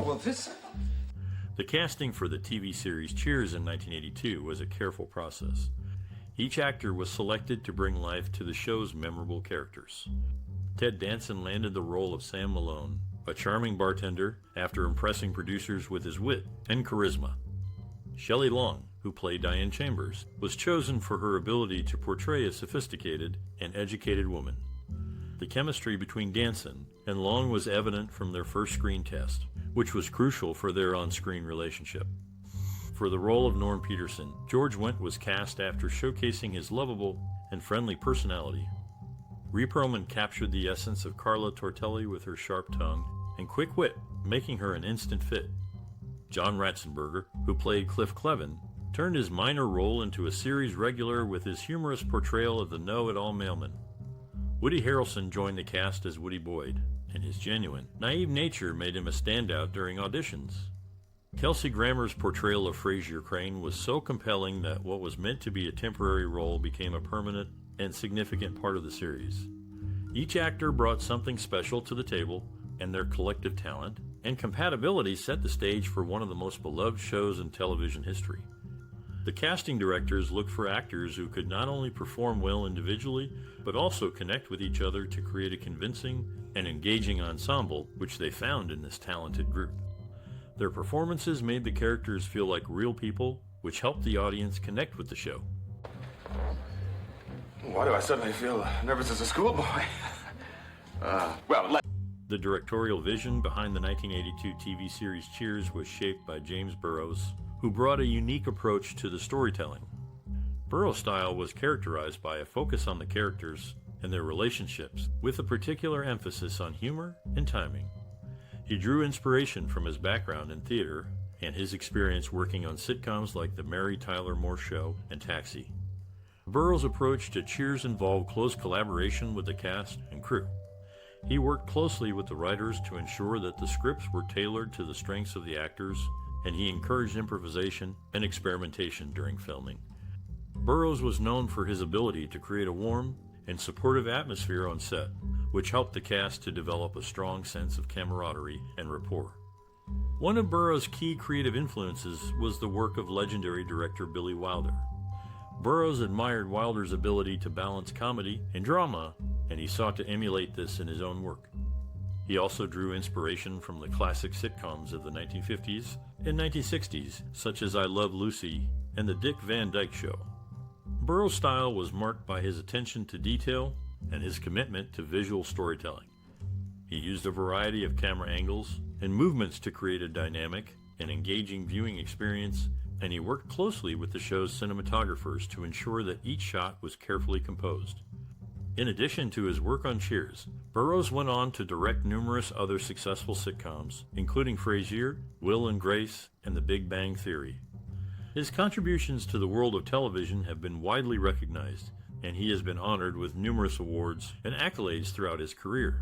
well, this... The casting for the TV series Cheers in 1982 was a careful process. Each actor was selected to bring life to the show's memorable characters. Ted Danson landed the role of Sam Malone, a charming bartender after impressing producers with his wit and charisma. Shelley Long, who played Diane Chambers, was chosen for her ability to portray a sophisticated and educated woman. The chemistry between Danson and Long was evident from their first screen test, which was crucial for their on-screen relationship. For the role of Norm Peterson, George Wendt was cast after showcasing his lovable and friendly personality. Rhea Perlman captured the essence of Carla Tortelli with her sharp tongue and quick wit, making her an instant fit. John Ratzenberger, who played Cliff Clavin, turned his minor role into a series regular with his humorous portrayal of the know-it-all mailman. Woody Harrelson joined the cast as Woody Boyd, and his genuine, naive nature made him a standout during auditions. Kelsey Grammer's portrayal of Frasier Crane was so compelling that what was meant to be a temporary role became a permanent and significant part of the series. Each actor brought something special to the table, and their collective talent and compatibility set the stage for one of the most beloved shows in television history. The casting directors looked for actors who could not only perform well individually, but also connect with each other to create a convincing and engaging ensemble, which they found in this talented group. Their performances made the characters feel like real people, which helped the audience connect with the show. Why do I suddenly feel nervous as a schoolboy? The directorial vision behind the 1982 TV series Cheers was shaped by James Burrows, who brought a unique approach to the storytelling. Burrows' style was characterized by a focus on the characters and their relationships, with a particular emphasis on humor and timing. He drew inspiration from his background in theater and his experience working on sitcoms like The Mary Tyler Moore Show and Taxi. Burrows' approach to Cheers involved close collaboration with the cast and crew. He worked closely with the writers to ensure that the scripts were tailored to the strengths of the actors, and he encouraged improvisation and experimentation during filming. Burrows was known for his ability to create a warm and supportive atmosphere on set, which helped the cast to develop a strong sense of camaraderie and rapport. One of Burrows' key creative influences was the work of legendary director Billy Wilder. Burrows admired Wilder's ability to balance comedy and drama, and he sought to emulate this in his own work. He also drew inspiration from the classic sitcoms of the 1950s and 1960s, such as I Love Lucy and The Dick Van Dyke Show. Burrows' style was marked by his attention to detail and his commitment to visual storytelling. He used a variety of camera angles and movements to create a dynamic and engaging viewing experience, and he worked closely with the show's cinematographers to ensure that each shot was carefully composed. In addition to his work on Cheers, Burrows went on to direct numerous other successful sitcoms, including Frasier, Will and Grace, and The Big Bang Theory. His contributions to the world of television have been widely recognized, and he has been honored with numerous awards and accolades throughout his career.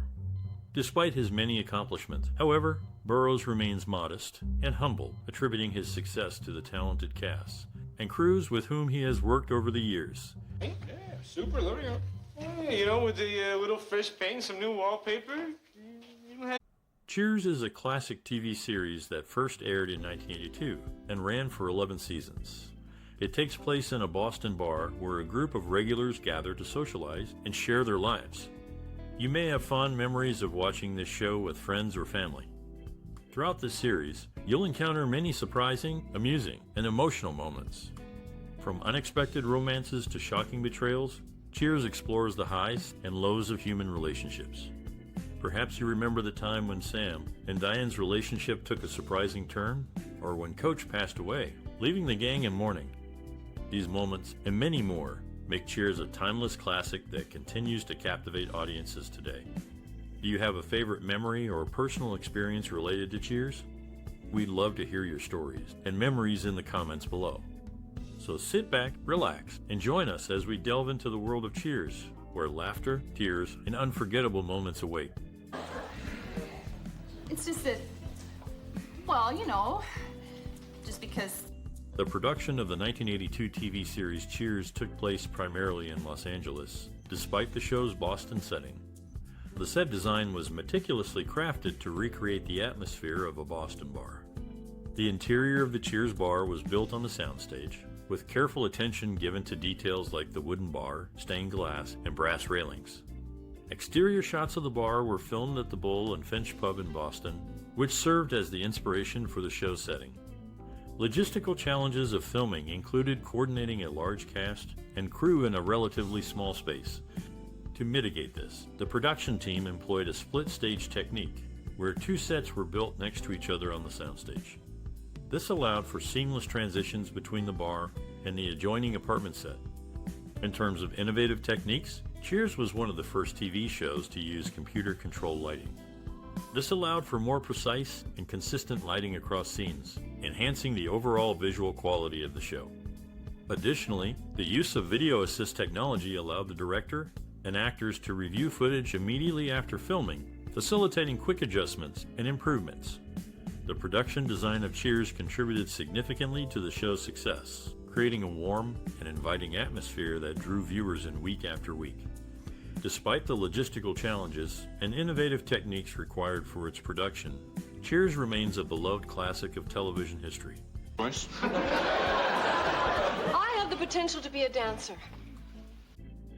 Despite his many accomplishments, however, Burrows remains modest and humble, attributing his success to the talented cast and crews with whom he has worked over the years. Yeah, super, there we go. Yeah, with the little fresh paint, some new wallpaper. Cheers is a classic TV series that first aired in 1982 and ran for 11 seasons. It takes place in a Boston bar where a group of regulars gather to socialize and share their lives. You may have fond memories of watching this show with friends or family. Throughout this series, you'll encounter many surprising, amusing, and emotional moments. From unexpected romances to shocking betrayals, Cheers explores the highs and lows of human relationships. Perhaps you remember the time when Sam and Diane's relationship took a surprising turn, or when Coach passed away, leaving the gang in mourning. These moments, and many more, make Cheers a timeless classic that continues to captivate audiences today. Do you have a favorite memory or personal experience related to Cheers? We'd love to hear your stories and memories in the comments below. So sit back, relax, and join us as we delve into the world of Cheers, where laughter, tears, and unforgettable moments await. It's just that, well, just because... The production of the 1982 TV series Cheers took place primarily in Los Angeles, despite the show's Boston setting. The set design was meticulously crafted to recreate the atmosphere of a Boston bar. The interior of the Cheers bar was built on the soundstage, with careful attention given to details like the wooden bar, stained glass, and brass railings. Exterior shots of the bar were filmed at the Bull and Finch pub in Boston, which served as the inspiration for the show's setting. Logistical challenges of filming included coordinating a large cast and crew in a relatively small space. To mitigate this, the production team employed a split-stage technique, where two sets were built next to each other on the soundstage. This allowed for seamless transitions between the bar and the adjoining apartment set. In terms of innovative techniques, Cheers was one of the first TV shows to use computer-controlled lighting. This allowed for more precise and consistent lighting across scenes, enhancing the overall visual quality of the show. Additionally, the use of video assist technology allowed the director and actors to review footage immediately after filming, facilitating quick adjustments and improvements. The production design of Cheers contributed significantly to the show's success, creating a warm and inviting atmosphere that drew viewers in week after week. Despite the logistical challenges and innovative techniques required for its production, Cheers remains a beloved classic of television history. I have the potential to be a dancer.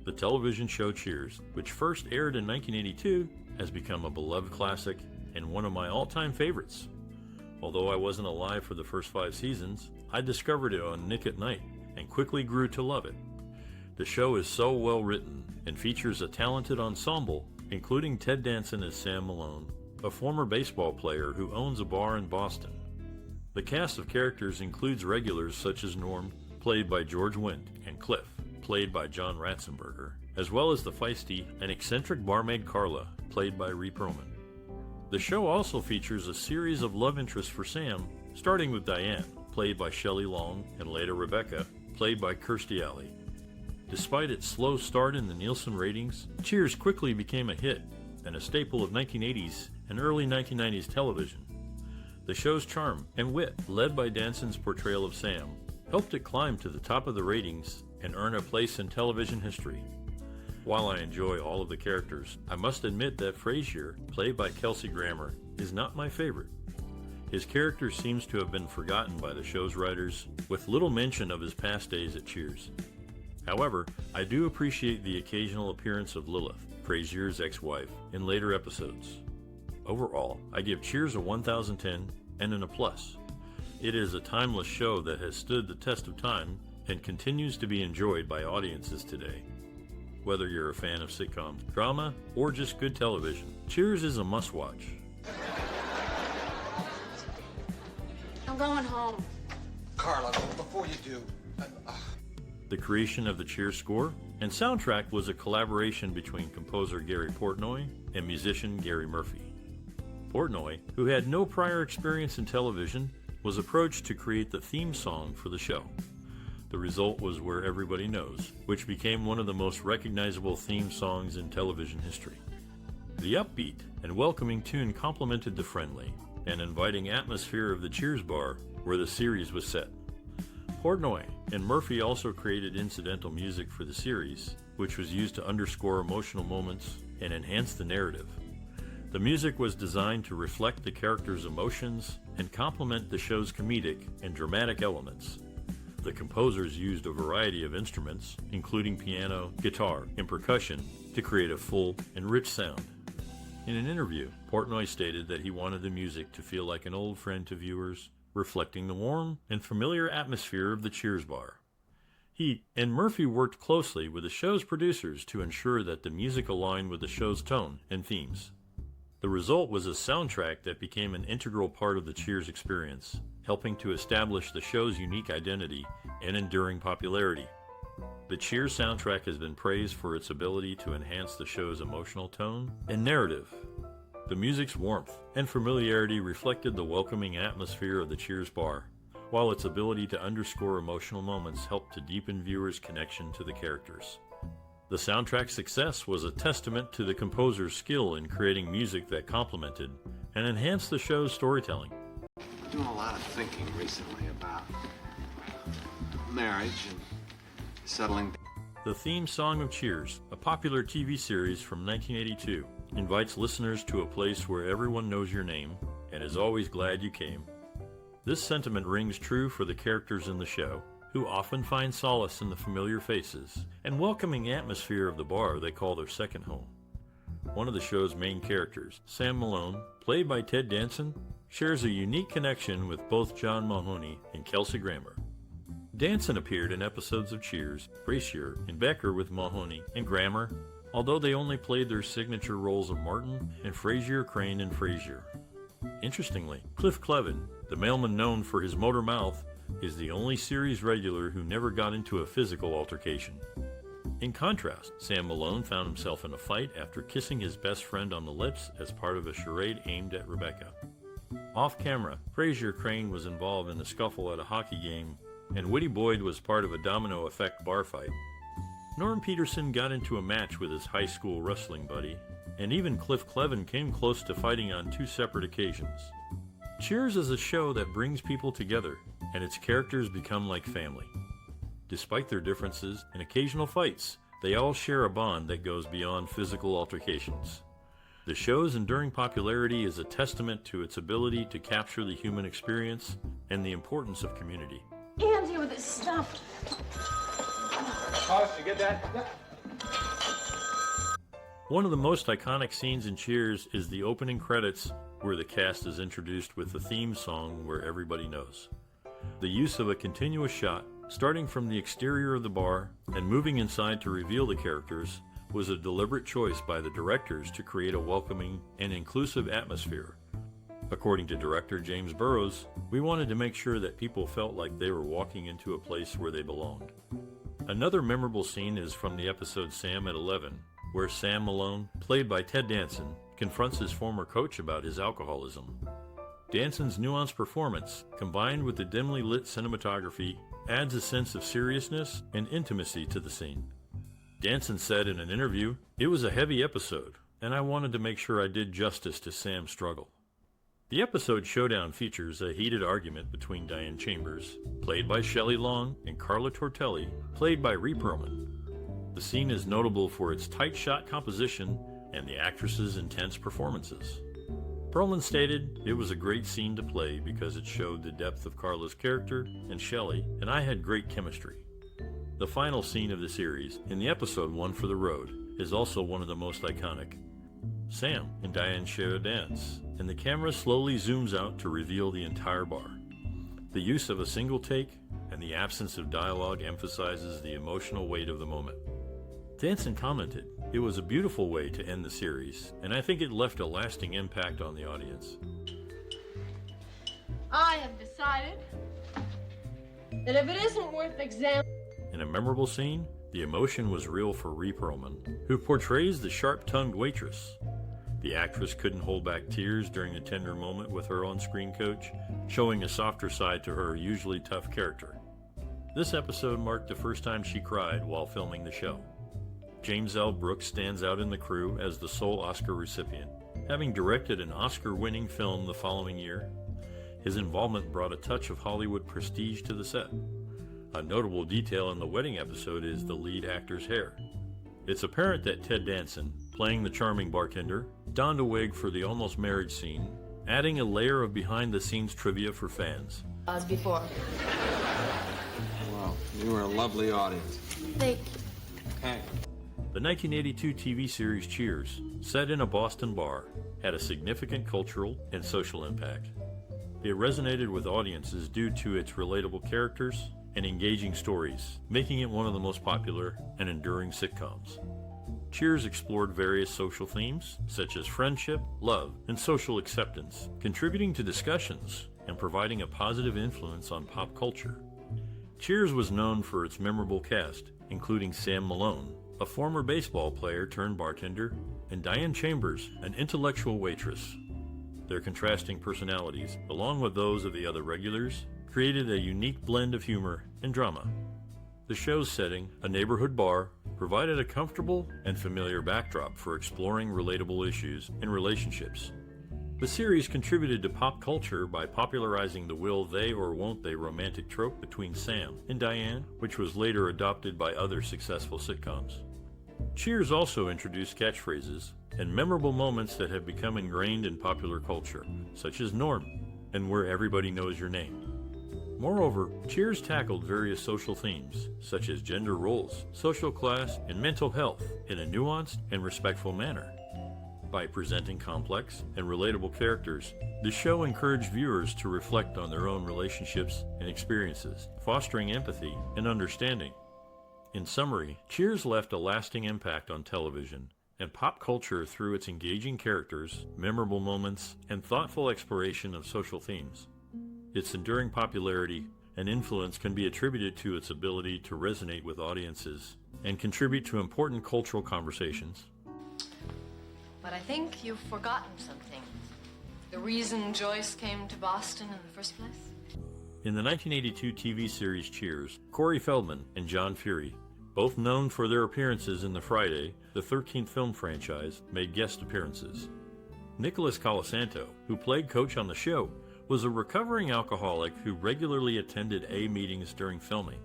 The television show Cheers, which first aired in 1982, has become a beloved classic and one of my all-time favorites. Although I wasn't alive for the first 5 seasons, I discovered it on Nick at Night and quickly grew to love it. The show is so well written and features a talented ensemble, including Ted Danson as Sam Malone, a former baseball player who owns a bar in Boston. The cast of characters includes regulars such as Norm, played by George Wendt, and Cliff, played by John Ratzenberger, as well as the feisty and eccentric barmaid Carla, played by Rhea Perlman. The show also features a series of love interests for Sam, starting with Diane, played by Shelley Long, and later Rebecca, played by Kirstie. Despite its slow start in the Nielsen ratings, Cheers quickly became a hit and a staple of 1980s and early 1990s television. The show's charm and wit, led by Danson's portrayal of Sam, helped it climb to the top of the ratings and earn a place in television history. While I enjoy all of the characters, I must admit that Frasier, played by Kelsey, is not my favorite. His character seems to have been forgotten by the show's writers, with little mention of his past days at Cheers. However, I do appreciate the occasional appearance of Lilith, Frasier's ex-wife, in later episodes. Overall, I give Cheers a 1010 and an A+. It is a timeless show that has stood the test of time and continues to be enjoyed by audiences today. Whether you're a fan of sitcoms, drama, or just good television, Cheers is a must-watch. I'm going home. Carla, before you do, The creation of the Cheers score and soundtrack was a collaboration between composer Gary Portnoy and musician Gary Murphy. Portnoy, who had no prior experience in television, was approached to create the theme song for the show. The result was Where Everybody Knows, which became one of the most recognizable theme songs in television history. The upbeat and welcoming tune complemented the friendly and inviting atmosphere of the Cheers bar where the series was set. Portnoy and Murphy also created incidental music for the series, which was used to underscore emotional moments and enhance the narrative. The music was designed to reflect the characters' emotions and complement the show's comedic and dramatic elements. The composers used a variety of instruments, including piano, guitar, and percussion, to create a full and rich sound. In an interview, Portnoy stated that he wanted the music to feel like an old friend to viewers, reflecting the warm and familiar atmosphere of the Cheers bar. He and Murphy worked closely with the show's producers to ensure that the music aligned with the show's tone and themes. The result was a soundtrack that became an integral part of the Cheers experience, helping to establish the show's unique identity and enduring popularity. The Cheers soundtrack has been praised for its ability to enhance the show's emotional tone and narrative. The music's warmth and familiarity reflected the welcoming atmosphere of the Cheers bar, while its ability to underscore emotional moments helped to deepen viewers' connection to the characters. The soundtrack's success was a testament to the composer's skill in creating music that complemented and enhanced the show's storytelling. I'm doing a lot of thinking recently about marriage and settling. The theme song of Cheers, a popular TV series from 1982, invites listeners to a place where everyone knows your name and is always glad you came. This sentiment rings true for the characters in the show, who often find solace in the familiar faces and welcoming atmosphere of the bar they call their second home. One of the show's main characters, Sam Malone, played by Ted Danson, shares a unique connection with both John Mahoney and Kelsey Grammer. Danson appeared in episodes of Cheers, Frasier, and Becker with Mahoney and Grammer, although they only played their signature roles of Martin and Frasier Crane in Frasier. Interestingly, Cliff Clavin, the mailman known for his motor mouth, is the only series regular who never got into a physical altercation. In contrast, Sam Malone found himself in a fight after kissing his best friend on the lips as part of a charade aimed at Rebecca. Off camera, Frasier Crane was involved in a scuffle at a hockey game, and Whitty Boyd was part of a domino effect bar fight. Norm Peterson got into a match with his high school wrestling buddy, and even Cliff Clavin came close to fighting on 2 separate occasions. Cheers is a show that brings people together, and its characters become like family. Despite their differences and occasional fights, they all share a bond that goes beyond physical altercations. The show's enduring popularity is a testament to its ability to capture the human experience and the importance of community. Andy with his stuff. Koss, you get that? One of the most iconic scenes in Cheers is the opening credits, where the cast is introduced with the theme song Where Everybody Knows. The use of a continuous shot, starting from the exterior of the bar and moving inside to reveal the characters, was a deliberate choice by the directors to create a welcoming and inclusive atmosphere. According to director James Burrows, we wanted to make sure that people felt like they were walking into a place where they belonged. Another memorable scene is from the episode Sam at 11, where Sam Malone, played by Ted Danson, confronts his former coach about his alcoholism. Danson's nuanced performance, combined with the dimly lit cinematography, adds a sense of seriousness and intimacy to the scene. Danson said in an interview, "It was a heavy episode, and I wanted to make sure I did justice to Sam's struggle." The episode showdown features a heated argument between Diane Chambers, played by Shelley Long, and Carla Tortelli, played by Rhea Perlman. The scene is notable for its tight shot composition and the actress's intense performances. Perlman stated, "It was a great scene to play because it showed the depth of Carla's character and Shelley, and I had great chemistry." The final scene of the series, in the episode One for the Road, is also one of the most iconic. Sam and Diane share a dance, and the camera slowly zooms out to reveal the entire bar. The use of a single take and the absence of dialogue emphasizes the emotional weight of the moment. Danson commented, "It was a beautiful way to end the series, and I think it left a lasting impact on the audience." I have decided that if it isn't worth examining. In a memorable scene, the emotion was real for Rhea Perlman, who portrays the sharp-tongued waitress. The actress couldn't hold back tears during a tender moment with her on-screen coach, showing a softer side to her usually tough character. This episode marked the first time she cried while filming the show. James L. Brooks stands out in the crew as the sole Oscar recipient, having directed an Oscar-winning film the following year. His involvement brought a touch of Hollywood prestige to the set. A notable detail in the wedding episode is the lead actor's hair. It's apparent that Ted Danson, playing the charming bartender, donned a wig for the almost marriage scene, adding a layer of behind-the-scenes trivia for fans. As before. Well, you were a lovely audience. Thank Hey. The 1982 TV series Cheers, set in a Boston bar, had a significant cultural and social impact. It resonated with audiences due to its relatable characters and engaging stories, making it one of the most popular and enduring sitcoms. Cheers explored various social themes, such as friendship, love, and social acceptance, contributing to discussions and providing a positive influence on pop culture. Cheers was known for its memorable cast, including Sam Malone, a former baseball player turned bartender, and Diane Chambers, an intellectual waitress. Their contrasting personalities, along with those of the other regulars, created a unique blend of humor and drama. The show's setting, a neighborhood bar, provided a comfortable and familiar backdrop for exploring relatable issues in relationships. The series contributed to pop culture by popularizing the will they or won't they romantic trope between Sam and Diane, which was later adopted by other successful sitcoms. Cheers also introduced catchphrases and memorable moments that have become ingrained in popular culture, such as Norm and Where Everybody Knows Your Name. Moreover, Cheers tackled various social themes, such as gender roles, social class, and mental health in a nuanced and respectful manner. By presenting complex and relatable characters, the show encouraged viewers to reflect on their own relationships and experiences, fostering empathy and understanding. In summary, Cheers left a lasting impact on television and pop culture through its engaging characters, memorable moments, and thoughtful exploration of social themes. Its enduring popularity and influence can be attributed to its ability to resonate with audiences and contribute to important cultural conversations. But I think you've forgotten something. The reason Joyce came to Boston in the first place? In the 1982 TV series Cheers, Corey Feldman and John Fury, both known for their appearances in the Friday, the 13th film franchise, made guest appearances. Nicholas Colasanto, who played Coach on the show, was a recovering alcoholic who regularly attended A meetings during filming.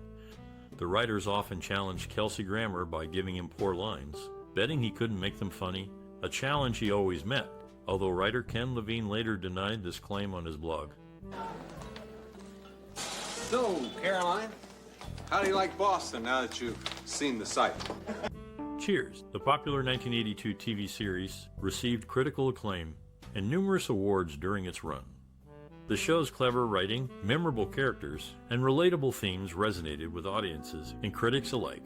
The writers often challenged Kelsey Grammer by giving him poor lines, betting he couldn't make them funny, a challenge he always met, although writer Ken Levine later denied this claim on his blog. So, Caroline, how do you like Boston now that you've seen the site? Cheers, the popular 1982 TV series, received critical acclaim and numerous awards during its run. The show's clever writing, memorable characters, and relatable themes resonated with audiences and critics alike.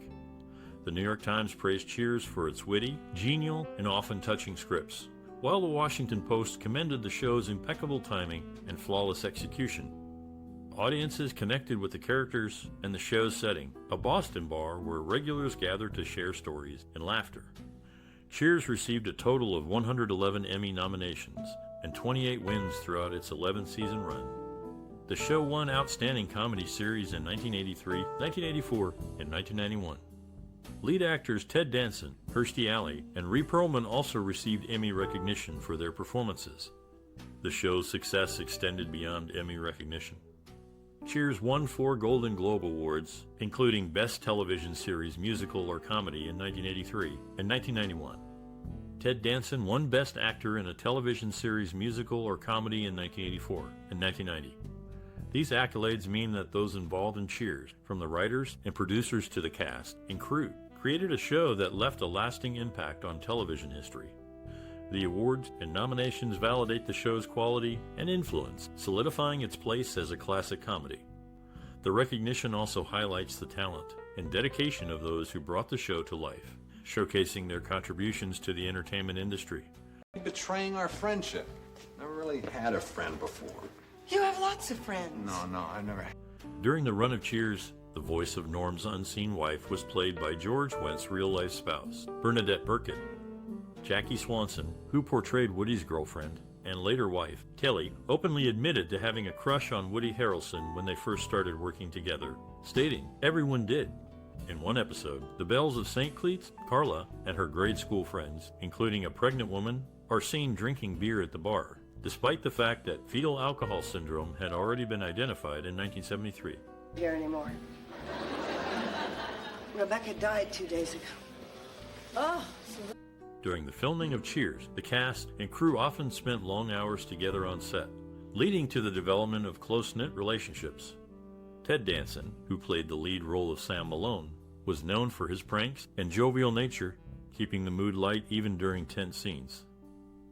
The New York Times praised Cheers for its witty, genial, and often touching scripts, while the Washington Post commended the show's impeccable timing and flawless execution. Audiences connected with the characters and the show's setting, a Boston bar where regulars gathered to share stories and laughter. Cheers received a total of 111 Emmy nominations and 28 wins throughout its 11-season run. The show won Outstanding Comedy Series in 1983, 1984, and 1991. Lead actors Ted Danson, Kirstie Alley, and Rhea Perlman also received Emmy recognition for their performances. The show's success extended beyond Emmy recognition. Cheers won 4 Golden Globe Awards, including Best Television Series Musical or Comedy in 1983 and 1991. Ted Danson won Best Actor in a Television Series Musical or Comedy in 1984 and 1990. These accolades mean that those involved in Cheers, from the writers and producers to the cast and crew, created a show that left a lasting impact on television history. The awards and nominations validate the show's quality and influence, solidifying its place as a classic comedy. The recognition also highlights the talent and dedication of those who brought the show to life, showcasing their contributions to the entertainment industry. Betraying our friendship. Never really had a friend before. You have lots of friends. No, I've never. During the run of Cheers, the voice of Norm's unseen wife was played by George Wendt's real-life spouse, Bernadette Burkett. Jackie Swanson, who portrayed Woody's girlfriend and later wife, Kelly, openly admitted to having a crush on Woody Harrelson when they first started working together, stating, "Everyone did." In one episode, the Bells of St. Cleats, Carla, and her grade school friends, including a pregnant woman, are seen drinking beer at the bar, despite the fact that fetal alcohol syndrome had already been identified in 1973. Here anymore. Rebecca died 2 days ago. Oh, During the filming of Cheers, the cast and crew often spent long hours together on set, leading to the development of close-knit relationships. Ted Danson, who played the lead role of Sam Malone, was known for his pranks and jovial nature, keeping the mood light even during tense scenes.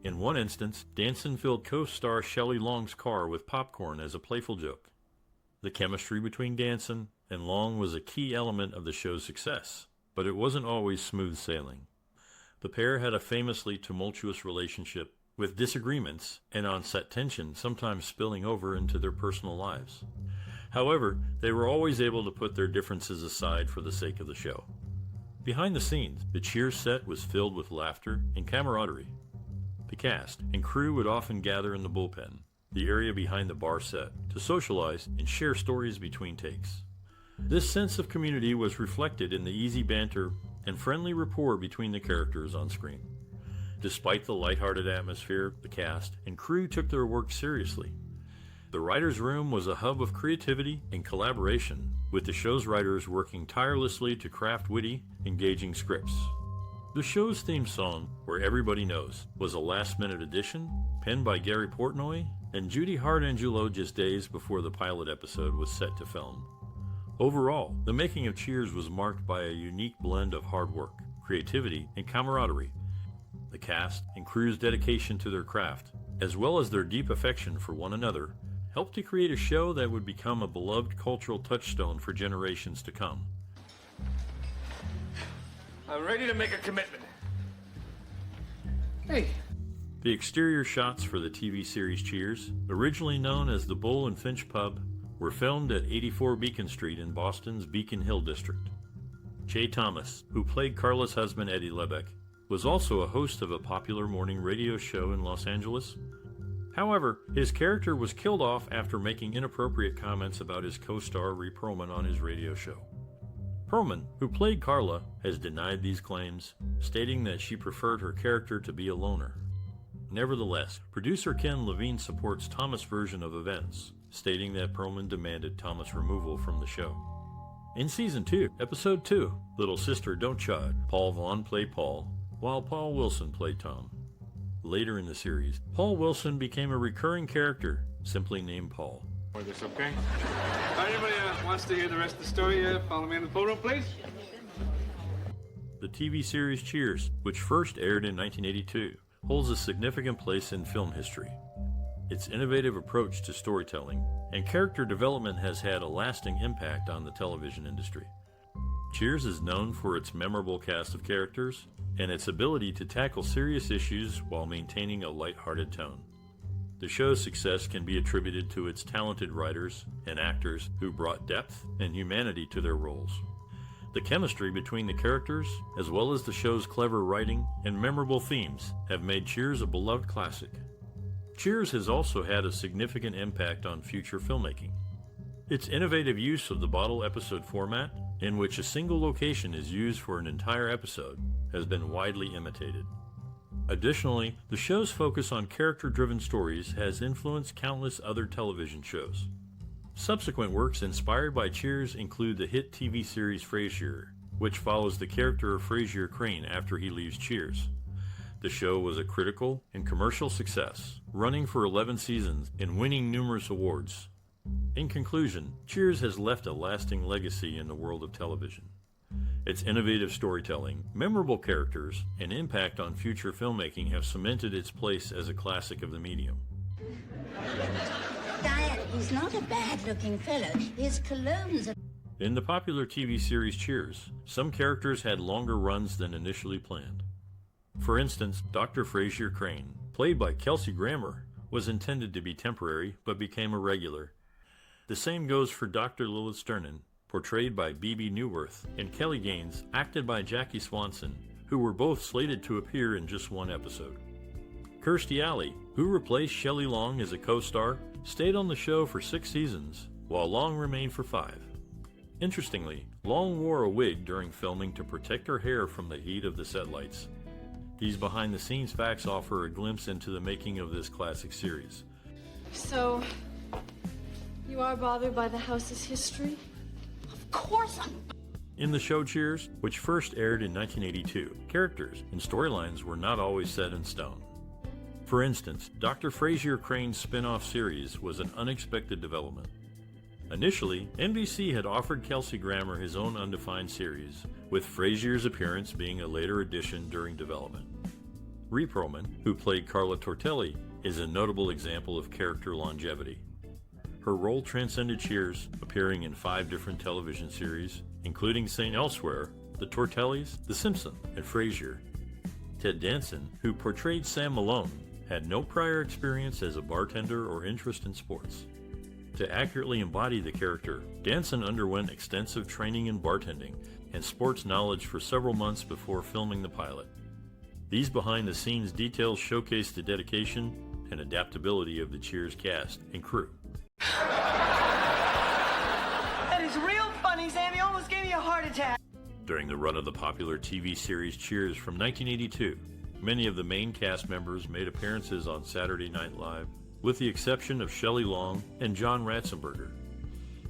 In one instance, Danson filled co-star Shelley Long's car with popcorn as a playful joke. The chemistry between Danson and Long was a key element of the show's success, but it wasn't always smooth sailing. The pair had a famously tumultuous relationship, with disagreements and on-set tension sometimes spilling over into their personal lives. However, they were always able to put their differences aside for the sake of the show. Behind the scenes, the Cheers set was filled with laughter and camaraderie. The cast and crew would often gather in the bullpen, the area behind the bar set, to socialize and share stories between takes. This sense of community was reflected in the easy banter and friendly rapport between the characters on screen. Despite the lighthearted atmosphere, the cast and crew took their work seriously. The writer's room was a hub of creativity and collaboration, with the show's writers working tirelessly to craft witty, engaging scripts. The show's theme song, Where Everybody Knows, was a last-minute addition, penned by Gary Portnoy and Judy Hart-Angelo just days before the pilot episode was set to film. Overall, the making of Cheers was marked by a unique blend of hard work, creativity, and camaraderie. The cast and crew's dedication to their craft, as well as their deep affection for one another, helped to create a show that would become a beloved cultural touchstone for generations to come. I'm ready to make a commitment. Hey. The exterior shots for the TV series Cheers, originally known as the Bull and Finch Pub, were filmed at 84 Beacon Street in Boston's Beacon Hill district. Jay Thomas, who played Carla's husband Eddie Lebeck, was also a host of a popular morning radio show in Los Angeles. However, his character was killed off after making inappropriate comments about his co-star Rhea Perlman on his radio show. Perlman, who played Carla, has denied these claims, stating that she preferred her character to be a loner. Nevertheless, producer Ken Levine supports Thomas' version of events, stating that Perlman demanded Thomas' removal from the show. In Season 2, Episode 2, Little Sister Don't Chide, Paul Vaughn played Paul, while Paul Willson played Tom. Later in the series, Paul Willson became a recurring character, simply named Paul. For this, okay? Anybody wants to hear the rest of the story? Follow me in the photo, please. The TV series Cheers, which first aired in 1982, holds a significant place in film history. Its innovative approach to storytelling and character development has had a lasting impact on the television industry. Cheers is known for its memorable cast of characters and its ability to tackle serious issues while maintaining a lighthearted tone. The show's success can be attributed to its talented writers and actors who brought depth and humanity to their roles. The chemistry between the characters, as well as the show's clever writing and memorable themes, have made Cheers a beloved classic. Cheers has also had a significant impact on future filmmaking. Its innovative use of the bottle episode format, in which a single location is used for an entire episode, has been widely imitated. Additionally, the show's focus on character-driven stories has influenced countless other television shows. Subsequent works inspired by Cheers include the hit TV series Frasier, which follows the character of Frasier Crane after he leaves Cheers. The show was a critical and commercial success, running for 11 seasons and winning numerous awards. In conclusion, Cheers has left a lasting legacy in the world of television. Its innovative storytelling, memorable characters, and impact on future filmmaking have cemented its place as a classic of the medium. Diane, he's not a bad-looking fellow. His cologne's a... In the popular TV series Cheers, some characters had longer runs than initially planned. For instance, Dr. Frasier Crane, played by Kelsey Grammer, was intended to be temporary but became a regular. The same goes for Dr. Lilith Sternin, portrayed by Bebe Neuwirth, and Kelly Gaines, acted by Jackie Swanson, who were both slated to appear in just one episode. Kirstie Alley, who replaced Shelley Long as a co-star, stayed on the show for 6 seasons, while Long remained for 5. Interestingly, Long wore a wig during filming to protect her hair from the heat of the set lights. These behind-the-scenes facts offer a glimpse into the making of this classic series. So, you are bothered by the house's history? Of course I'm... In the show Cheers, which first aired in 1982, characters and storylines were not always set in stone. For instance, Dr. Frasier Crane's spin-off series was an unexpected development. Initially, NBC had offered Kelsey Grammer his own undefined series, with Frasier's appearance being a later addition during development. Rhea Perlman, who played Carla Tortelli, is a notable example of character longevity. Her role transcended Cheers, appearing in 5 different television series, including St. Elsewhere, The Tortellis, The Simpsons, and Frasier. Ted Danson, who portrayed Sam Malone, had no prior experience as a bartender or interest in sports. To accurately embody the character, Danson underwent extensive training in bartending and sports knowledge for several months before filming the pilot. These behind-the-scenes details showcase the dedication and adaptability of the Cheers cast and crew. That is real funny, Sam. You almost gave me a heart attack. During the run of the popular TV series Cheers from 1982, many of the main cast members made appearances on Saturday Night Live, with the exception of Shelley Long and John Ratzenberger.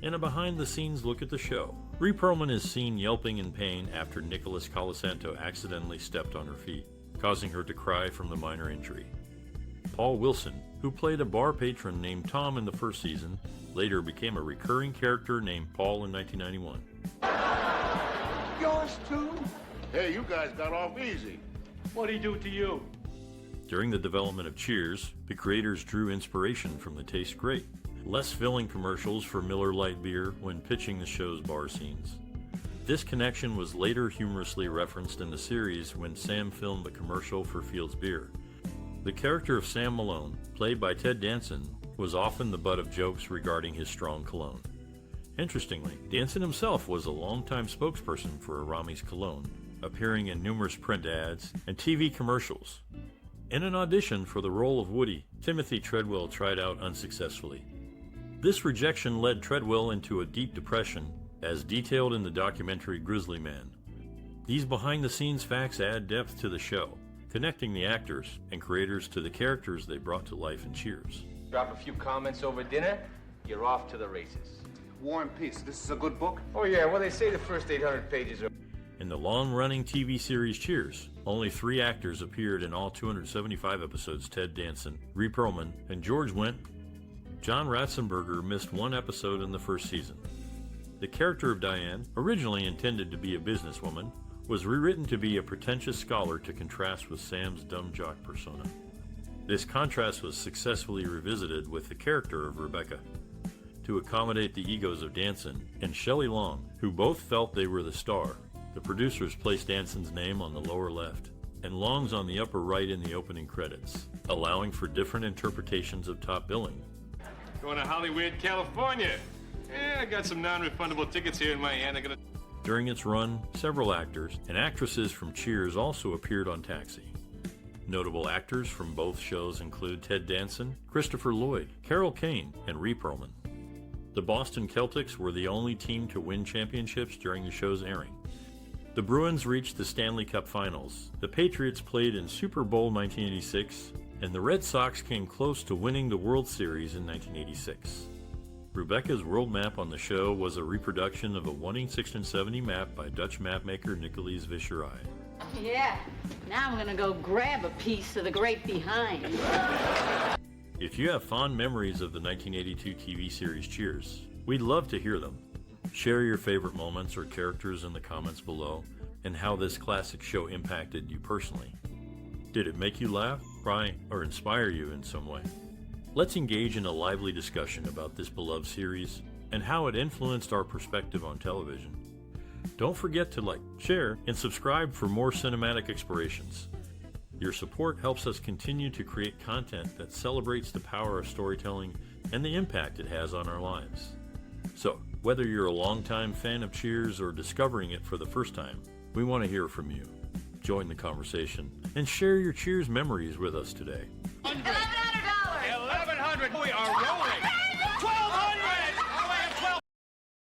In a behind-the-scenes look at the show, Rhea Perlman is seen yelping in pain after Nicholas Colasanto accidentally stepped on her feet, causing her to cry from the minor injury. Paul Willson, who played a bar patron named Tom in the first season, later became a recurring character named Paul in 1991. Yours too? Hey, you guys got off easy. What'd he do to you? During the development of Cheers, the creators drew inspiration from the Taste Great, less filling commercials for Miller Lite beer when pitching the show's bar scenes. This connection was later humorously referenced in the series when Sam filmed the commercial for Field's Beer. The character of Sam Malone, played by Ted Danson, was often the butt of jokes regarding his strong cologne. Interestingly, Danson himself was a longtime spokesperson for Arami's cologne, appearing in numerous print ads and TV commercials. In an audition for the role of Woody, Timothy Treadwell tried out unsuccessfully. This rejection led Treadwell into a deep depression, as detailed in the documentary Grizzly Man. These behind-the-scenes facts add depth to the show, connecting the actors and creators to the characters they brought to life in Cheers. Drop a few comments over dinner, you're off to the races. War and Peace. This is a good book? Oh yeah, well they say the first 800 pages are... In the long-running TV series Cheers, only 3 actors appeared in all 275 episodes: Ted Danson, Rhea Perlman, and George Wendt. John Ratzenberger missed 1 episode in the first season. The character of Diane, originally intended to be a businesswoman, was rewritten to be a pretentious scholar to contrast with Sam's dumb jock persona. This contrast was successfully revisited with the character of Rebecca, to accommodate the egos of Danson and Shelley Long, who both felt they were the star. The producers placed Danson's name on the lower left and Long's on the upper right in the opening credits, allowing for different interpretations of top billing. Going to Hollywood, California. I got some non-refundable tickets here in my hand. During its run, several actors and actresses from Cheers also appeared on Taxi. Notable actors from both shows include Ted Danson, Christopher Lloyd, Carol Kane, and Rhea Perlman. The Boston Celtics were the only team to win championships during the show's airing. The Bruins reached the Stanley Cup Finals, the Patriots played in Super Bowl 1986, and the Red Sox came close to winning the World Series in 1986. Rebecca's world map on the show was a reproduction of a 1/670 map by Dutch mapmaker Nicolas Visserai. Yeah, now I'm gonna go grab a piece of the grape behind. If you have fond memories of the 1982 TV series Cheers, we'd love to hear them. Share your favorite moments or characters in the comments below and how this classic show impacted you personally. Did it make you laugh, cry, or inspire you in some way? Let's engage in a lively discussion about this beloved series and how it influenced our perspective on television. Don't forget to like, share, and subscribe for more cinematic explorations. Your support helps us continue to create content that celebrates the power of storytelling and the impact it has on our lives. So, whether you're a longtime fan of Cheers or discovering it for the first time, we want to hear from you. Join the conversation and share your Cheers memories with us today. $1,100! We are rolling!